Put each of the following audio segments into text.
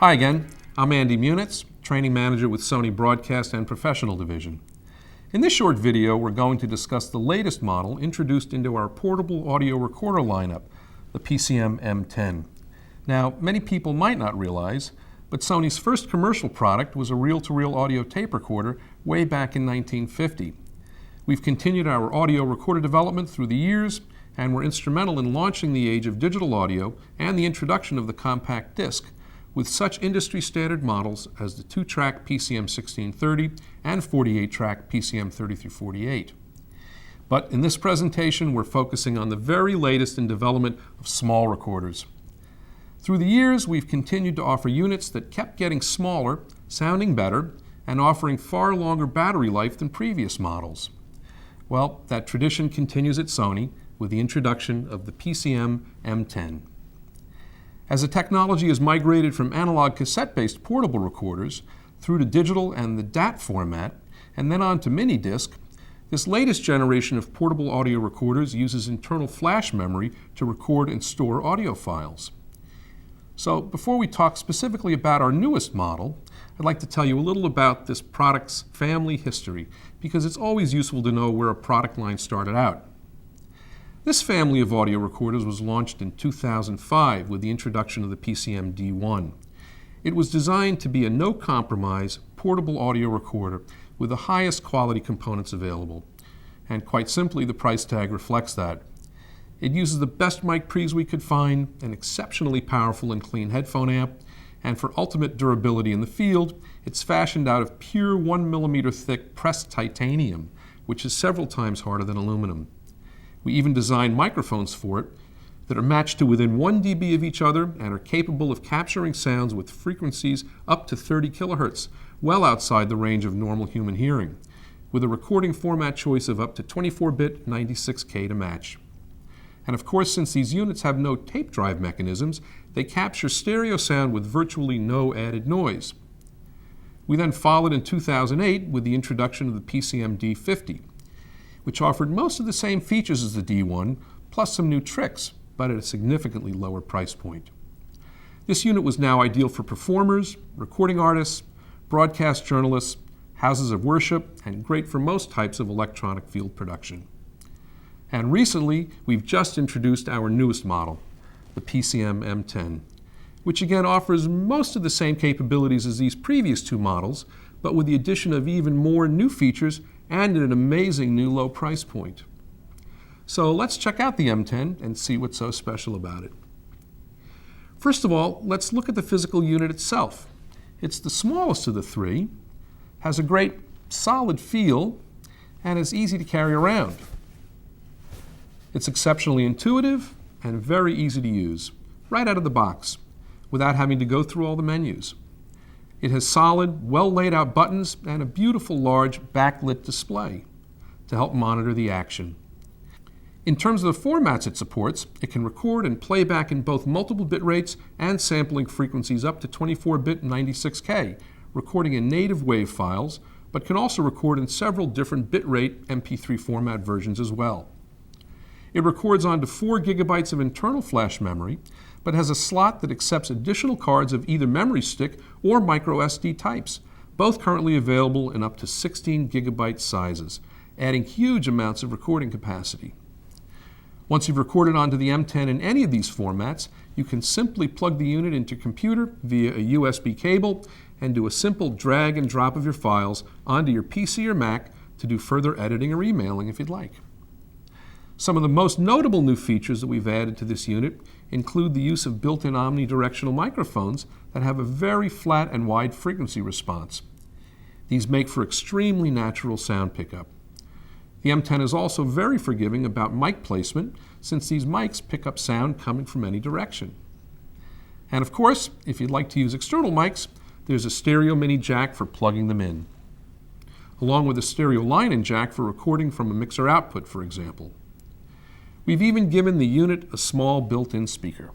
Hi again, I'm Andy Munitz, Training Manager with Sony Broadcast and Professional Division. In this short video, we're going to discuss the latest model introduced into our portable audio recorder lineup, the PCMM10. Now, many people might not realize, but Sony's first commercial product was a reel-to-reel audio tape recorder way back in 1950. We've continued our audio recorder development through the years, and were instrumental in launching the age of digital audio and the introduction of the compact disc, with such industry-standard models as the 2-track PCM1630 and 48-track PCM30-48. But in this presentation, we're focusing on the very latest in development of small recorders. Through the years, we've continued to offer units that kept getting smaller, sounding better, and offering far longer battery life than previous models. Well, that tradition continues at Sony with the introduction of the PCMM10. As the technology has migrated from analog cassette-based portable recorders through to digital and the DAT format, and then on to mini disc, this latest generation of portable audio recorders uses internal flash memory to record and store audio files. So before we talk specifically about our newest model, I'd like to tell you a little about this product's family history, because it's always useful to know where a product line started out. This family of audio recorders was launched in 2005 with the introduction of the PCM-D1. It was designed to be a no-compromise portable audio recorder with the highest quality components available. And quite simply, the price tag reflects that. It uses the best mic pre's we could find, an exceptionally powerful and clean headphone amp, and for ultimate durability in the field, it's fashioned out of pure 1mm thick pressed titanium, which is several times harder than aluminum. We even designed microphones for it that are matched to within 1 dB of each other and are capable of capturing sounds with frequencies up to 30 kilohertz, well outside the range of normal human hearing, with a recording format choice of up to 24-bit 96K to match. And of course, since these units have no tape drive mechanisms, they capture stereo sound with virtually no added noise. We then followed in 2008 with the introduction of the PCM-D50, which offered most of the same features as the D1, plus some new tricks, but at a significantly lower price point. This unit was now ideal for performers, recording artists, broadcast journalists, houses of worship, and great for most types of electronic field production. And recently, we've just introduced our newest model, the PCMM10, which again offers most of the same capabilities as these previous two models, but with the addition of even more new features and at an amazing new low price point. So let's check out the M10 and see what's so special about it. First of all, let's look at the physical unit itself. It's the smallest of the three, has a great solid feel, and is easy to carry around. It's exceptionally intuitive and very easy to use, right out of the box, without having to go through all the menus. It has solid, well laid out buttons and a beautiful large backlit display to help monitor the action. In terms of the formats it supports, it can record and play back in both multiple bit rates and sampling frequencies up to 24-bit 96K, recording in native WAV files, but can also record in several different bitrate MP3 format versions as well. It records onto 4 gigabytes of internal flash memory, but has a slot that accepts additional cards of either memory stick or micro SD types, both currently available in up to 16 gigabyte sizes, adding huge amounts of recording capacity. Once you've recorded onto the M10 in any of these formats, you can simply plug the unit into your computer via a USB cable and do a simple drag and drop of your files onto your PC or Mac to do further editing or emailing if you'd like. Some of the most notable new features that we've added to this unit include the use of built-in omnidirectional microphones that have a very flat and wide frequency response. These make for extremely natural sound pickup. The M10 is also very forgiving about mic placement, since these mics pick up sound coming from any direction. And of course, if you'd like to use external mics, there's a stereo mini jack for plugging them in, along with a stereo line-in jack for recording from a mixer output, for example. We've even given the unit a small built-in speaker.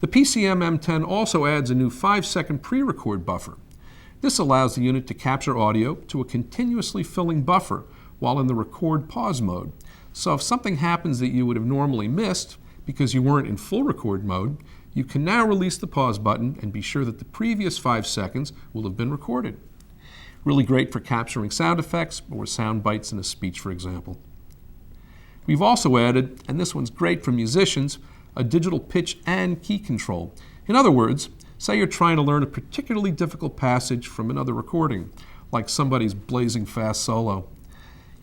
The PCMM10 also adds a new 5-second pre-record buffer. This allows the unit to capture audio to a continuously filling buffer while in the record pause mode. So if something happens that you would have normally missed because you weren't in full record mode, You can now release the pause button and be sure that the previous 5 seconds will have been recorded. Really great for capturing sound effects or sound bites in a speech, for example. We've also added, and this one's great for musicians, a digital pitch and key control. In other words, say you're trying to learn a particularly difficult passage from another recording, like somebody's blazing fast solo.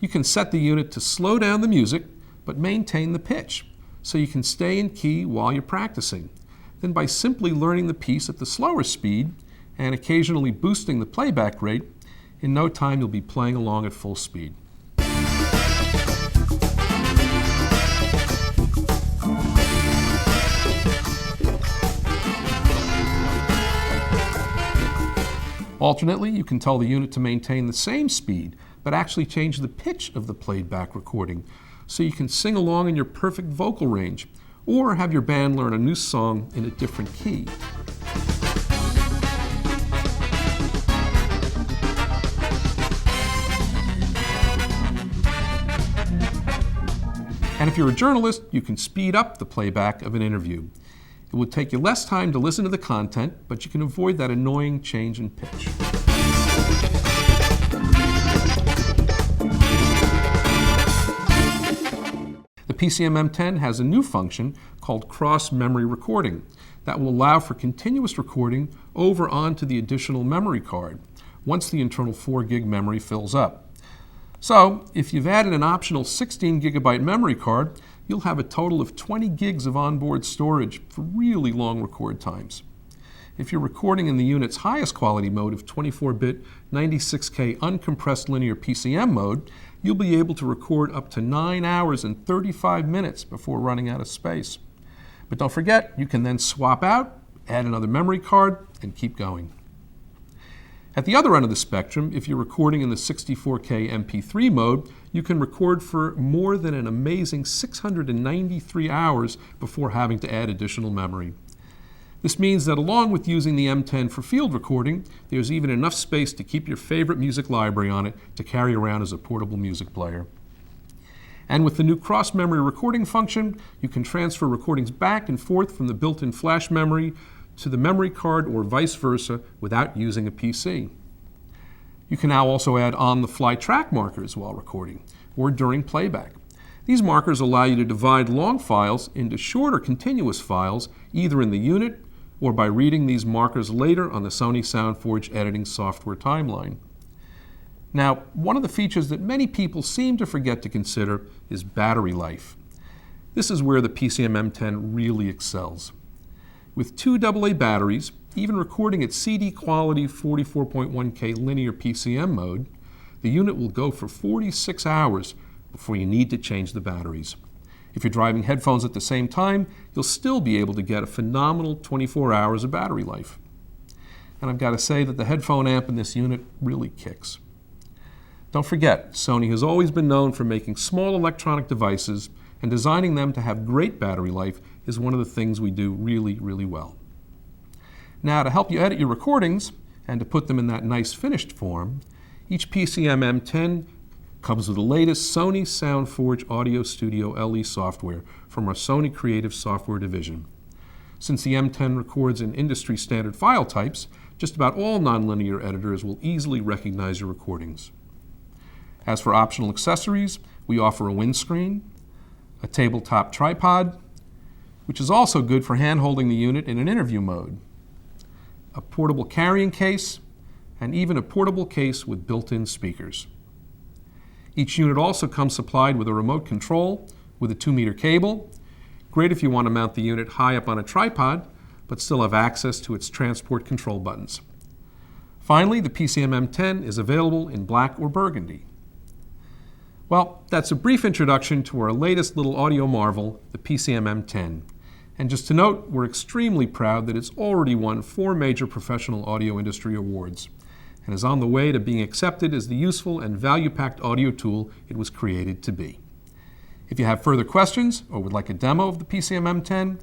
You can set the unit to slow down the music, but maintain the pitch, so you can stay in key while you're practicing. Then by simply learning the piece at the slower speed and occasionally boosting the playback rate, in no time you'll be playing along at full speed. Alternately, you can tell the unit to maintain the same speed, but actually change the pitch of the played back recording, so you can sing along in your perfect vocal range, or have your band learn a new song in a different key. And if you're a journalist, you can speed up the playback of an interview. It will take you less time to listen to the content, but you can avoid that annoying change in pitch. The PCMM10 has a new function called cross-memory recording that will allow for continuous recording over onto the additional memory card once the internal 4 gig memory fills up. So, if you've added an optional 16 gigabyte memory card, you'll have a total of 20 gigs of onboard storage for really long record times. If you're recording in the unit's highest quality mode of 24-bit 96K uncompressed linear PCM mode, you'll be able to record up to 9 hours and 35 minutes before running out of space. But don't forget, you can then swap out, add another memory card, and keep going. At the other end of the spectrum, if you're recording in the 64K MP3 mode, you can record for more than an amazing 693 hours before having to add additional memory. This means that along with using the M10 for field recording, there's even enough space to keep your favorite music library on it to carry around as a portable music player. And with the new cross-memory recording function, you can transfer recordings back and forth from the built-in flash memory to the memory card or vice versa without using a PC. You can now also add on-the-fly track markers while recording or during playback. These markers allow you to divide long files into shorter continuous files either in the unit or by reading these markers later on the Sony SoundForge editing software timeline. Now, one of the features that many people seem to forget to consider is battery life. This is where the PCMM10 really excels. With 2 AA batteries, even recording at CD quality 44.1K linear PCM mode, the unit will go for 46 hours before you need to change the batteries. If you're driving headphones at the same time, you'll still be able to get a phenomenal 24 hours of battery life. And I've got to say that the headphone amp in this unit really kicks. Don't forget, Sony has always been known for making small electronic devices, and designing them to have great battery life is one of the things we do really, really well. Now, to help you edit your recordings and to put them in that nice finished form, each PCMM10 comes with the latest Sony SoundForge Audio Studio LE software from our Sony Creative Software division. Since the M10 records in industry standard file types, just about all nonlinear editors will easily recognize your recordings. As for optional accessories, we offer a windscreen, a tabletop tripod, which is also good for hand-holding the unit in an interview mode, a portable carrying case, and even a portable case with built-in speakers. Each unit also comes supplied with a remote control with a 2-meter cable, great if you want to mount the unit high up on a tripod, but still have access to its transport control buttons. Finally, the PCMM10 is available in black or burgundy. Well, that's a brief introduction to our latest little audio marvel, the PCMM10. And just to note, we're extremely proud that it's already won 4 major professional audio industry awards and is on the way to being accepted as the useful and value-packed audio tool it was created to be. If you have further questions or would like a demo of the PCMM10,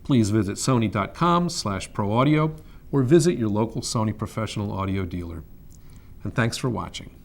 please visit sony.com/proaudio or visit your local Sony professional audio dealer. And thanks for watching.